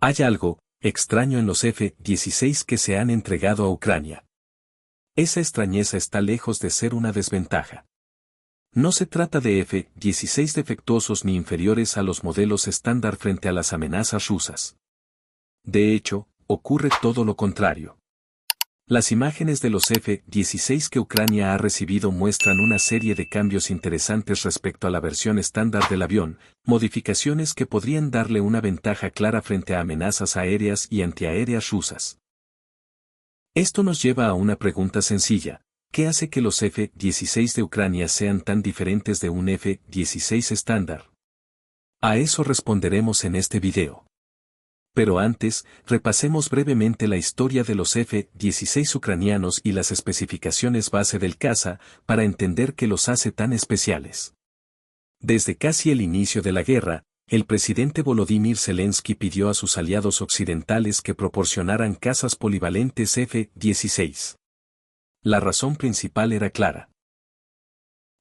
Hay algo extraño en los F-16 que se han entregado a Ucrania. Esa extrañeza está lejos de ser una desventaja. No se trata de F-16 defectuosos ni inferiores a los modelos estándar frente a las amenazas rusas. De hecho, ocurre todo lo contrario. Las imágenes de los F-16 que Ucrania ha recibido muestran una serie de cambios interesantes respecto a la versión estándar del avión, modificaciones que podrían darle una ventaja clara frente a amenazas aéreas y antiaéreas rusas. Esto nos lleva a una pregunta sencilla: ¿qué hace que los F-16 de Ucrania sean tan diferentes de un F-16 estándar? A eso responderemos en este video. Pero antes, repasemos brevemente la historia de los F-16 ucranianos y las especificaciones base del caza, para entender qué los hace tan especiales. Desde casi el inicio de la guerra, el presidente Volodymyr Zelensky pidió a sus aliados occidentales que proporcionaran cazas polivalentes F-16. La razón principal era clara.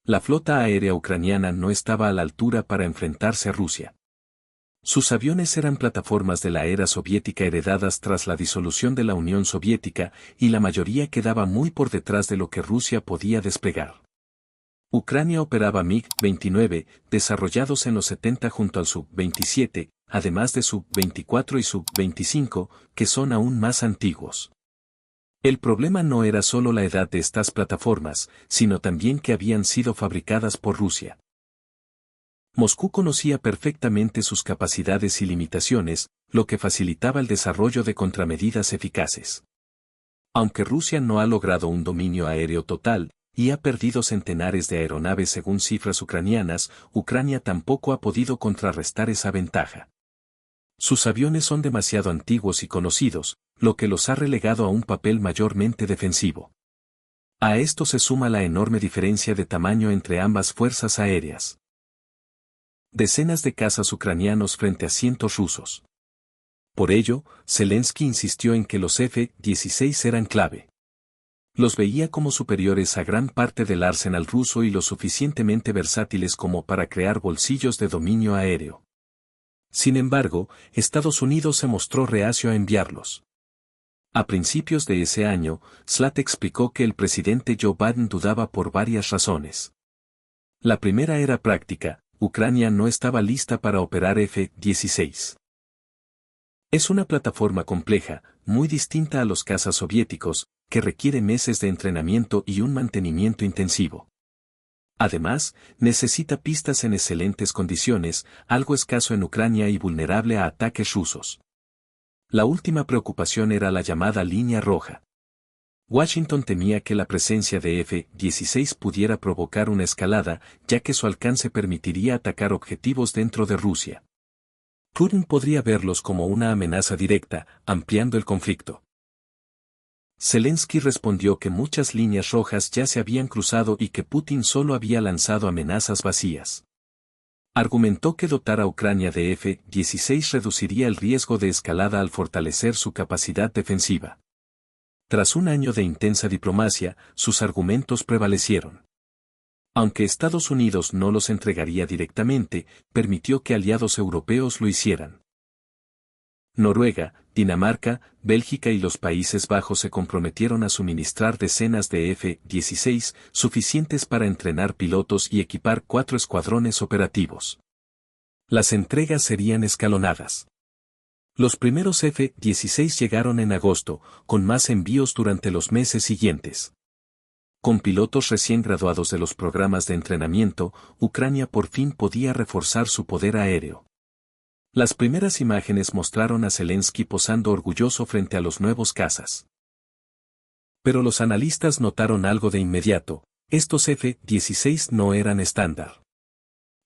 La flota aérea ucraniana no estaba a la altura para enfrentarse a Rusia. Sus aviones eran plataformas de la era soviética heredadas tras la disolución de la Unión Soviética, y la mayoría quedaba muy por detrás de lo que Rusia podía desplegar. Ucrania operaba MiG-29, desarrollados en los 70 junto al Sub-27, además de Sub-24 y Sub-25, que son aún más antiguos. El problema no era solo la edad de estas plataformas, sino también que habían sido fabricadas por Rusia. Moscú conocía perfectamente sus capacidades y limitaciones, lo que facilitaba el desarrollo de contramedidas eficaces. Aunque Rusia no ha logrado un dominio aéreo total, y ha perdido centenares de aeronaves según cifras ucranianas, Ucrania tampoco ha podido contrarrestar esa ventaja. Sus aviones son demasiado antiguos y conocidos, lo que los ha relegado a un papel mayormente defensivo. A esto se suma la enorme diferencia de tamaño entre ambas fuerzas aéreas. Decenas de cazas ucranianos frente a cientos rusos. Por ello, Zelensky insistió en que los F-16 eran clave. Los veía como superiores a gran parte del arsenal ruso y lo suficientemente versátiles como para crear bolsillos de dominio aéreo. Sin embargo, Estados Unidos se mostró reacio a enviarlos. A principios de ese año, Slatt explicó que el presidente Joe Biden dudaba por varias razones. La primera era práctica: Ucrania no estaba lista para operar F-16. Es una plataforma compleja, muy distinta a los cazas soviéticos, que requiere meses de entrenamiento y un mantenimiento intensivo. Además, necesita pistas en excelentes condiciones, algo escaso en Ucrania y vulnerable a ataques rusos. La última preocupación era la llamada línea roja. Washington temía que la presencia de F-16 pudiera provocar una escalada, ya que su alcance permitiría atacar objetivos dentro de Rusia. Putin podría verlos como una amenaza directa, ampliando el conflicto. Zelensky respondió que muchas líneas rojas ya se habían cruzado y que Putin solo había lanzado amenazas vacías. Argumentó que dotar a Ucrania de F-16 reduciría el riesgo de escalada al fortalecer su capacidad defensiva. Tras un año de intensa diplomacia, sus argumentos prevalecieron. Aunque Estados Unidos no los entregaría directamente, permitió que aliados europeos lo hicieran. Noruega, Dinamarca, Bélgica y los Países Bajos se comprometieron a suministrar decenas de F-16, suficientes para entrenar pilotos y equipar 4 escuadrones operativos. Las entregas serían escalonadas. Los primeros F-16 llegaron en agosto, con más envíos durante los meses siguientes. Con pilotos recién graduados de los programas de entrenamiento, Ucrania por fin podía reforzar su poder aéreo. Las primeras imágenes mostraron a Zelensky posando orgulloso frente a los nuevos cazas. Pero los analistas notaron algo de inmediato: estos F-16 no eran estándar.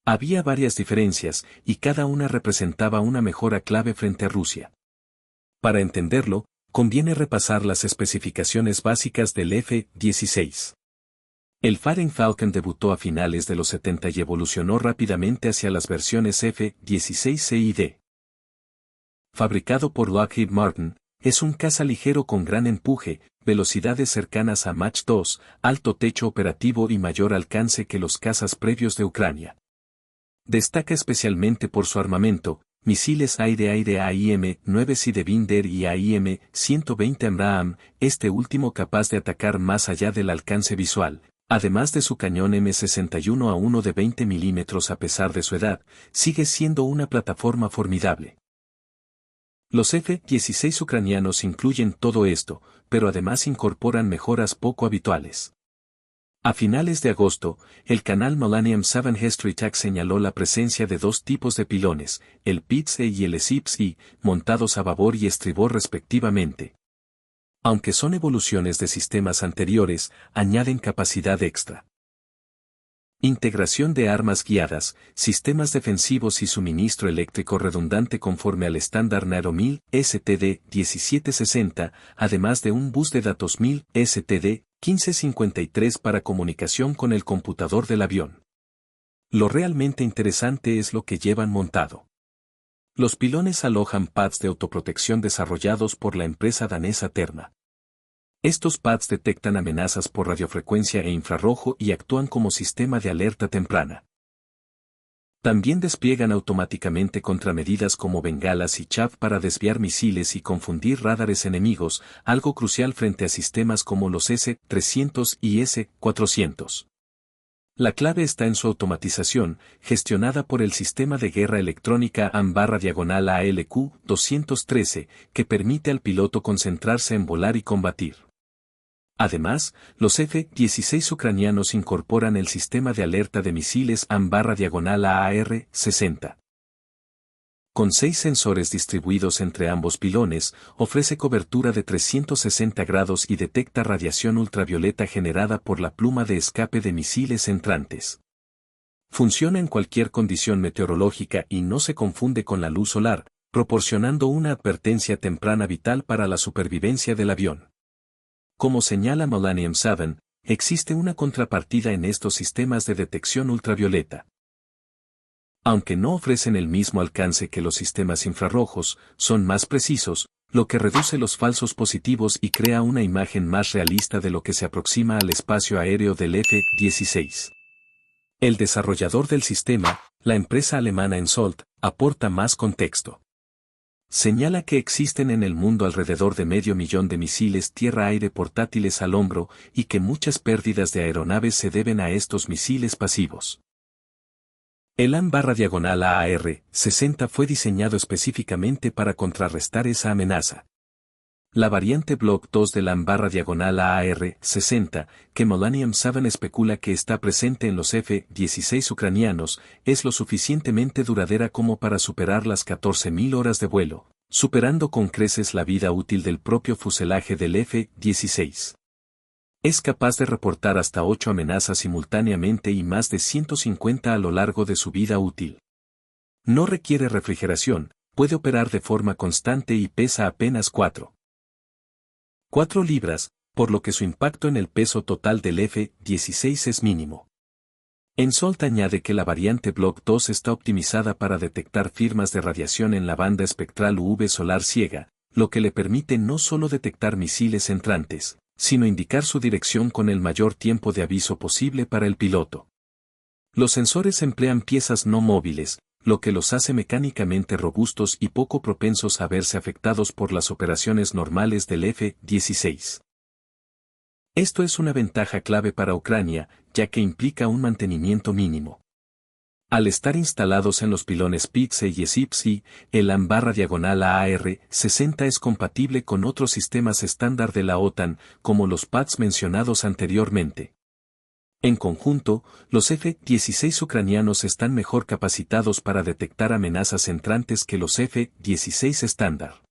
Había varias diferencias, y cada una representaba una mejora clave frente a Rusia. Para entenderlo, conviene repasar las especificaciones básicas del F-16. El Fighting Falcon debutó a finales de los 70 y evolucionó rápidamente hacia las versiones F-16C y D. Fabricado por Lockheed Martin, es un caza ligero con gran empuje, velocidades cercanas a Mach 2, alto techo operativo y mayor alcance que los cazas previos de Ucrania. Destaca especialmente por su armamento, misiles aire-aire AIM-9 Sidewinder y AIM-120 Abraham, este último capaz de atacar más allá del alcance visual. Además de su cañón M61A1 de 20 milímetros a pesar de su edad, sigue siendo una plataforma formidable. Los F-16 ucranianos incluyen todo esto, pero además incorporan mejoras poco habituales. A finales de agosto, el canal Millennium 7 History Tech señaló la presencia de dos tipos de pilones, el PITS-E y el SIPS-I, montados a babor y estribor respectivamente. Aunque son evoluciones de sistemas anteriores, añaden capacidad extra. Integración de armas guiadas, sistemas defensivos y suministro eléctrico redundante conforme al estándar NATO 1000 STD 1760, además de un bus de datos 1000 STD 1553 para comunicación con el computador del avión. Lo realmente interesante es lo que llevan montado. Los pilones alojan pads de autoprotección desarrollados por la empresa danesa Terna. Estos pads detectan amenazas por radiofrecuencia e infrarrojo y actúan como sistema de alerta temprana. También despliegan automáticamente contramedidas como bengalas y chaff para desviar misiles y confundir radares enemigos, algo crucial frente a sistemas como los S-300 y S-400. La clave está en su automatización, gestionada por el sistema de guerra electrónica AN/ALQ-213, que permite al piloto concentrarse en volar y combatir. Además, los F-16 ucranianos incorporan el sistema de alerta de misiles AN/AR-60. Con 6 sensores distribuidos entre ambos pilones, ofrece cobertura de 360 grados y detecta radiación ultravioleta generada por la pluma de escape de misiles entrantes. Funciona en cualquier condición meteorológica y no se confunde con la luz solar, proporcionando una advertencia temprana vital para la supervivencia del avión. Como señala Millennium 7, existe una contrapartida en estos sistemas de detección ultravioleta. Aunque no ofrecen el mismo alcance que los sistemas infrarrojos, son más precisos, lo que reduce los falsos positivos y crea una imagen más realista de lo que se aproxima al espacio aéreo del F-16. El desarrollador del sistema, la empresa alemana Hensoldt, aporta más contexto. Señala que existen en el mundo alrededor de 500.000 de misiles tierra-aire portátiles al hombro y que muchas pérdidas de aeronaves se deben a estos misiles pasivos. El AN/AR-60 fue diseñado específicamente para contrarrestar esa amenaza. La variante Block 2 del AN/AR-60, que Millennium 7 especula que está presente en los F-16 ucranianos, es lo suficientemente duradera como para superar las 14.000 horas de vuelo, superando con creces la vida útil del propio fuselaje del F-16. Es capaz de reportar hasta 8 amenazas simultáneamente y más de 150 a lo largo de su vida útil. No requiere refrigeración, puede operar de forma constante y pesa apenas 4 libras, por lo que su impacto en el peso total del F-16 es mínimo. Hensoldt añade que la variante Block 2 está optimizada para detectar firmas de radiación en la banda espectral UV solar ciega, lo que le permite no solo detectar misiles entrantes, sino indicar su dirección con el mayor tiempo de aviso posible para el piloto. Los sensores emplean piezas no móviles, lo que los hace mecánicamente robustos y poco propensos a verse afectados por las operaciones normales del F-16. Esto es una ventaja clave para Ucrania, ya que implica un mantenimiento mínimo. Al estar instalados en los pilones PITS-E y SIPS-I, el AN/AR-60 es compatible con otros sistemas estándar de la OTAN, como los pads mencionados anteriormente. En conjunto, los F-16 ucranianos están mejor capacitados para detectar amenazas entrantes que los F-16 estándar.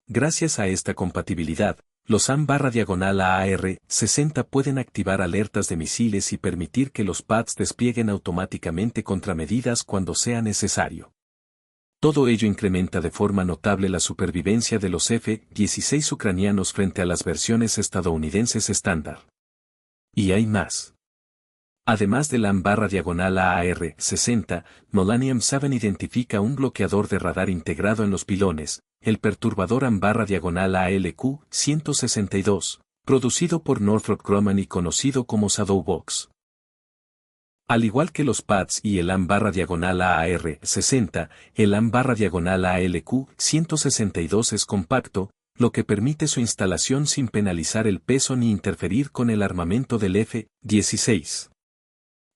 Gracias a esta compatibilidad, los AN/AR-60 pueden activar alertas de misiles y permitir que los pads desplieguen automáticamente contramedidas cuando sea necesario. Todo ello incrementa de forma notable la supervivencia de los F-16 ucranianos frente a las versiones estadounidenses estándar. Y hay más. Además del AN/AR-60, Millennium 7 identifica un bloqueador de radar integrado en los pilones, el perturbador AN/ALQ-162, producido por Northrop Grumman y conocido como Shadowbox. Al igual que los pads y el AM/AR60, el AM/ALQ162 es compacto, lo que permite su instalación sin penalizar el peso ni interferir con el armamento del F-16.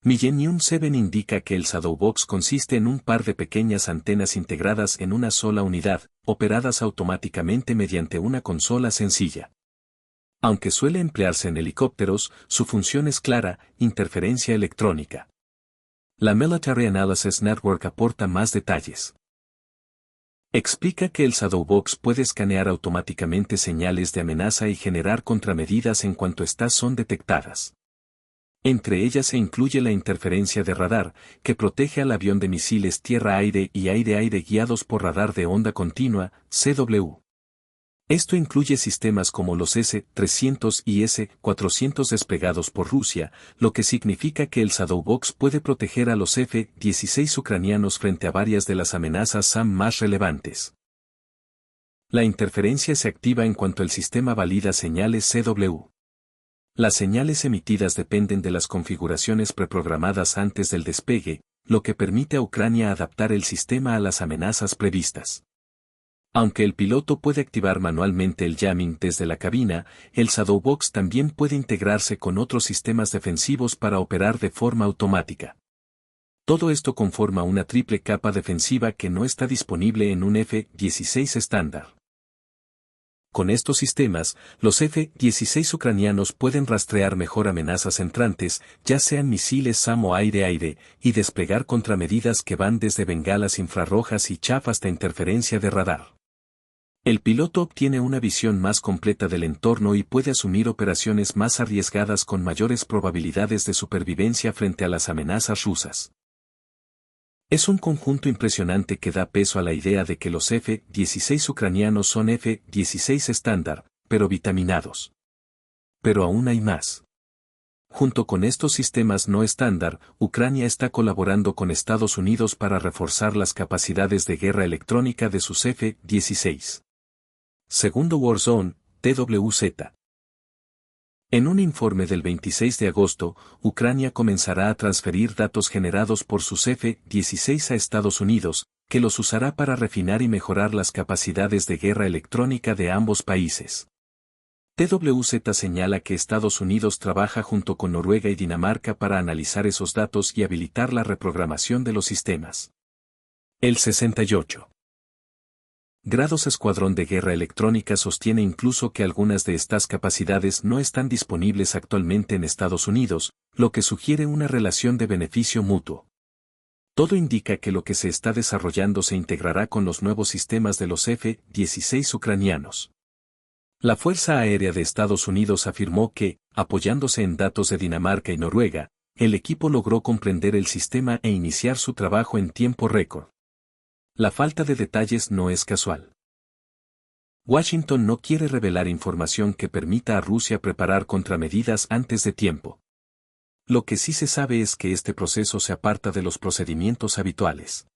Millennium 7 indica que el Shadowbox consiste en un par de pequeñas antenas integradas en una sola unidad, operadas automáticamente mediante una consola sencilla. Aunque suele emplearse en helicópteros, su función es clara: interferencia electrónica. La Military Analysis Network aporta más detalles. Explica que el Shadowbox puede escanear automáticamente señales de amenaza y generar contramedidas en cuanto éstas son detectadas. Entre ellas se incluye la interferencia de radar, que protege al avión de misiles tierra-aire y aire-aire guiados por radar de onda continua, CW. Esto incluye sistemas como los S-300 y S-400 desplegados por Rusia, lo que significa que el Shadowbox puede proteger a los F-16 ucranianos frente a varias de las amenazas SAM más relevantes. La interferencia se activa en cuanto el sistema valida señales CW. Las señales emitidas dependen de las configuraciones preprogramadas antes del despegue, lo que permite a Ucrania adaptar el sistema a las amenazas previstas. Aunque el piloto puede activar manualmente el jamming desde la cabina, el Shadowbox también puede integrarse con otros sistemas defensivos para operar de forma automática. Todo esto conforma una triple capa defensiva que no está disponible en un F-16 estándar. Con estos sistemas, los F-16 ucranianos pueden rastrear mejor amenazas entrantes, ya sean misiles SAM o aire-aire, y desplegar contramedidas que van desde bengalas infrarrojas y chaff hasta interferencia de radar. El piloto obtiene una visión más completa del entorno y puede asumir operaciones más arriesgadas con mayores probabilidades de supervivencia frente a las amenazas rusas. Es un conjunto impresionante que da peso a la idea de que los F-16 ucranianos son F-16 estándar, pero vitaminados. Pero aún hay más. Junto con estos sistemas no estándar, Ucrania está colaborando con Estados Unidos para reforzar las capacidades de guerra electrónica de sus F-16. Segundo Warzone, TWZ. En un informe del 26 de agosto, Ucrania comenzará a transferir datos generados por sus F-16 a Estados Unidos, que los usará para refinar y mejorar las capacidades de guerra electrónica de ambos países. TWZ señala que Estados Unidos trabaja junto con Noruega y Dinamarca para analizar esos datos y habilitar la reprogramación de los sistemas. El 68. Grados Escuadrón de Guerra Electrónica sostiene incluso que algunas de estas capacidades no están disponibles actualmente en Estados Unidos, lo que sugiere una relación de beneficio mutuo. Todo indica que lo que se está desarrollando se integrará con los nuevos sistemas de los F-16 ucranianos. La Fuerza Aérea de Estados Unidos afirmó que, apoyándose en datos de Dinamarca y Noruega, el equipo logró comprender el sistema e iniciar su trabajo en tiempo récord. La falta de detalles no es casual. Washington no quiere revelar información que permita a Rusia preparar contramedidas antes de tiempo. Lo que sí se sabe es que este proceso se aparta de los procedimientos habituales.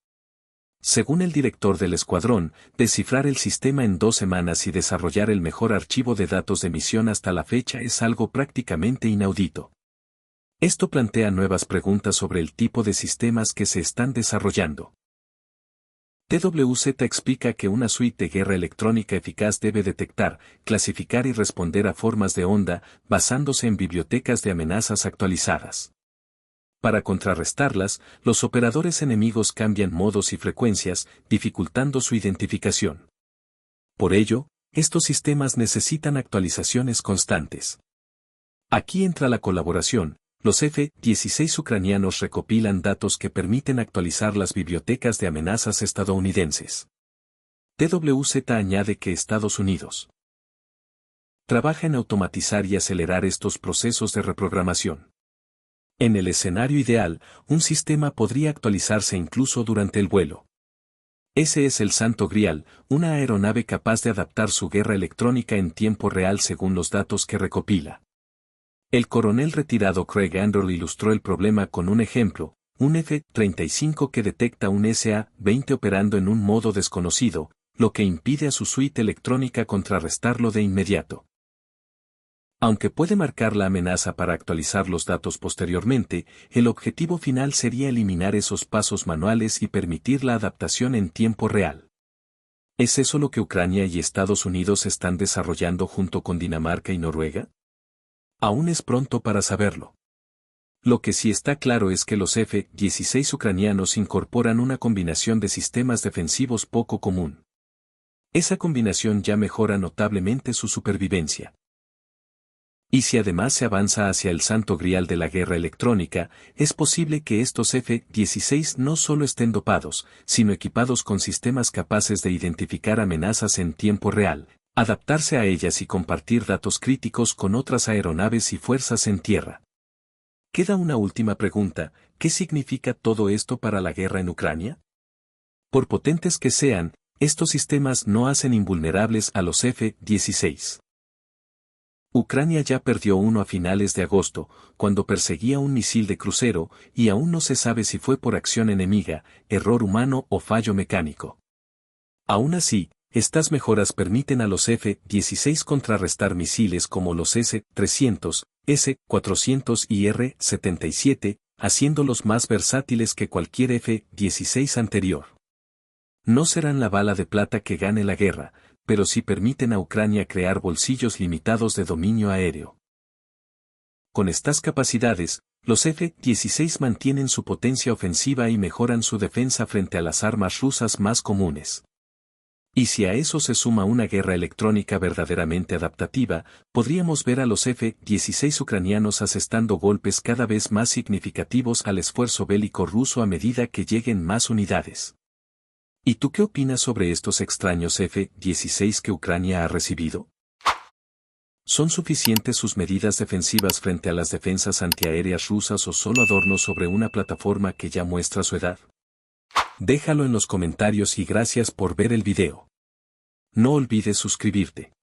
Según el director del escuadrón, descifrar el sistema en 2 semanas y desarrollar el mejor archivo de datos de misión hasta la fecha es algo prácticamente inaudito. Esto plantea nuevas preguntas sobre el tipo de sistemas que se están desarrollando. TWZ explica que una suite de guerra electrónica eficaz debe detectar, clasificar y responder a formas de onda, basándose en bibliotecas de amenazas actualizadas. Para contrarrestarlas, los operadores enemigos cambian modos y frecuencias, dificultando su identificación. Por ello, estos sistemas necesitan actualizaciones constantes. Aquí entra la colaboración. Los F-16 ucranianos recopilan datos que permiten actualizar las bibliotecas de amenazas estadounidenses. TWZ añade que Estados Unidos trabaja en automatizar y acelerar estos procesos de reprogramación. En el escenario ideal, un sistema podría actualizarse incluso durante el vuelo. Ese es el Santo Grial, una aeronave capaz de adaptar su guerra electrónica en tiempo real según los datos que recopila. El coronel retirado Craig Andor ilustró el problema con un ejemplo: un F-35 que detecta un SA-20 operando en un modo desconocido, lo que impide a su suite electrónica contrarrestarlo de inmediato. Aunque puede marcar la amenaza para actualizar los datos posteriormente, el objetivo final sería eliminar esos pasos manuales y permitir la adaptación en tiempo real. ¿Es eso lo que Ucrania y Estados Unidos están desarrollando junto con Dinamarca y Noruega? Aún es pronto para saberlo. Lo que sí está claro es que los F-16 ucranianos incorporan una combinación de sistemas defensivos poco común. Esa combinación ya mejora notablemente su supervivencia. Y si además se avanza hacia el santo grial de la guerra electrónica, es posible que estos F-16 no solo estén dopados, sino equipados con sistemas capaces de identificar amenazas en tiempo real, adaptarse a ellas y compartir datos críticos con otras aeronaves y fuerzas en tierra. Queda una última pregunta: ¿qué significa todo esto para la guerra en Ucrania? Por potentes que sean, estos sistemas no hacen invulnerables a los F-16. Ucrania ya perdió uno a finales de agosto, cuando perseguía un misil de crucero, y aún no se sabe si fue por acción enemiga, error humano o fallo mecánico. Aún así, estas mejoras permiten a los F-16 contrarrestar misiles como los S-300, S-400 y R-77, haciéndolos más versátiles que cualquier F-16 anterior. No serán la bala de plata que gane la guerra, pero sí permiten a Ucrania crear bolsillos limitados de dominio aéreo. Con estas capacidades, los F-16 mantienen su potencia ofensiva y mejoran su defensa frente a las armas rusas más comunes. Y si a eso se suma una guerra electrónica verdaderamente adaptativa, podríamos ver a los F-16 ucranianos asestando golpes cada vez más significativos al esfuerzo bélico ruso a medida que lleguen más unidades. ¿Y tú qué opinas sobre estos extraños F-16 que Ucrania ha recibido? ¿Son suficientes sus medidas defensivas frente a las defensas antiaéreas rusas o solo adornos sobre una plataforma que ya muestra su edad? Déjalo en los comentarios y gracias por ver el video. No olvides suscribirte.